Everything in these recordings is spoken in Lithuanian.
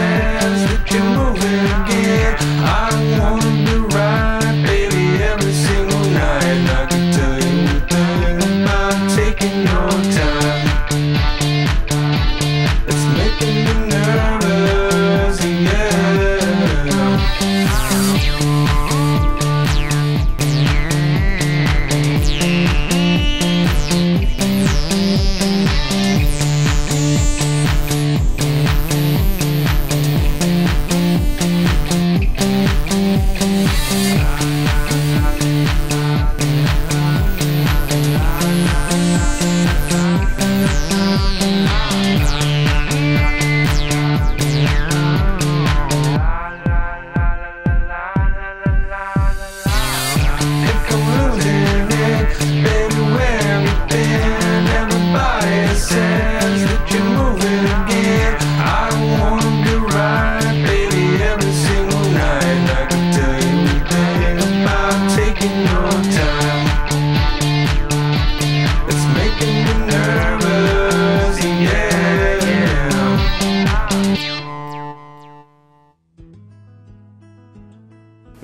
says that you're moving again. I wanna be right, baby, every single night. And I could tell you a thing about taking your time. It's making me nervous, yeah.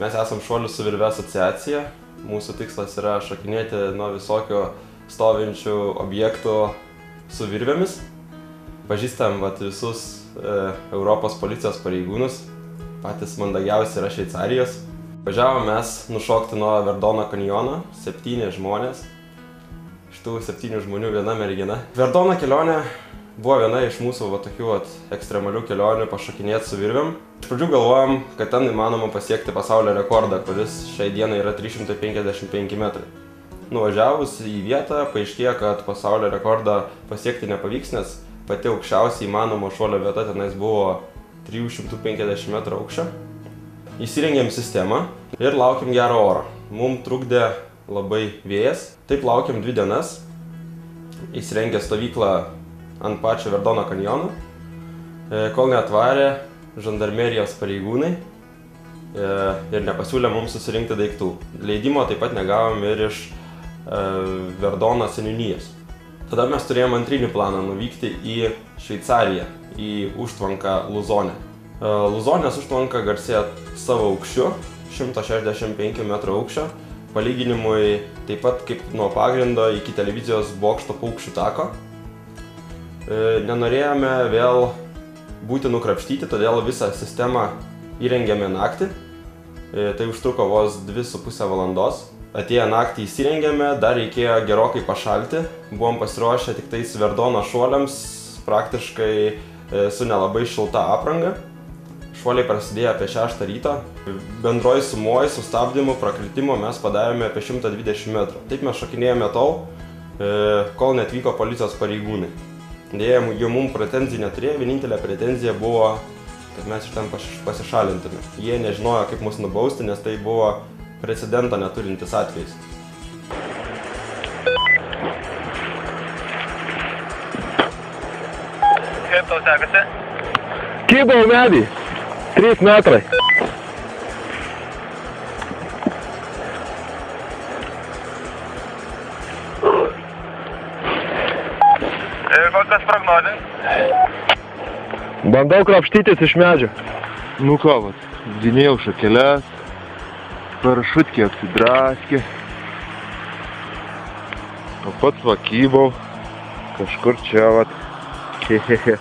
Mes esam Šuolių su virve asociacija. Mūsų tikslas yra šokinėti nuo visokio stovinčių objektų su virvėmis. Pažįstam visus Europos policijos pareigūnus. Patys mandagiausi yra Šveicarijos. Važiavom mes nušokti nuo Verdono kanjono, 7 žmonės. Iš tų 7 žmonių viena mergina. Verdono kelionė buvo viena iš mūsų tokių ekstremalių kelionių pašokinėti su virvėm. Iš pradžių galvojom, kad ten įmanoma pasiekti pasaulio rekordą, kuris šiai dienai yra 355 metrai. Nuvažiavus į vietą, paaiškėjo, kad pasaulio rekordą pasiekti nepavyks, nes pati aukščiausia įmanoma šuolio vieta tenais buvo 350 metrų aukščio. Įsirengėm sistemą ir laukėm gero oro. Mums trukdė labai vėjas. Taip laukėm 2 dienas. Įsirengė stovyklą ant pačio Verdono kanjono, kol neatvarė žandarmerijos pareigūnai ir nepasiūlė mums susirinkti daiktų. Leidimo taip pat negavom ir iš Verdono seniūnijos. Tada mes turėjom antrinį planą nuvykti į Šveicariją, į užtvanką Luzonę. Luzonės užtvanka garsėja savo aukščiu, 165 metrų aukščio, palyginimui taip pat kaip nuo pagrindo iki televizijos bokšto paukščių tako. Nenorėjome vėl būti nukrapštyti, todėl visą sistemą įrengėme naktį. Tai užtruko vos 2,5 valandos. Atėję naktį įsirengėme, dar reikėjo gerokai pašalti. Buvom pasiruošę tik tais Verdono šuoliams, praktiškai su nelabai šilta apranga. Šuoliai prasidėjo apie 6 ryto. Bendroji sumoj su stabdymu, prakritimu mes padarėme apie 120 metrų. Taip mes šokinėjome tol, kol neatvyko policijos pareigūnai. Dėja, jie mums pretenzijų neturėjo, vienintelė pretenzija buvo, kad mes iš ten pasišalintume. Jie nežinojo, kaip mus nubausti, nes tai buvo precedento neturintis atvejis. Kaip tau sekasi? Kibau medį, 3 metrai. Ir kokios prognozės? Bandau krapštytis iš medžio. Nu ką, dynėjau šakeles, parašutkė apsidraskė. O pats kybau kažkur čia, hehehe.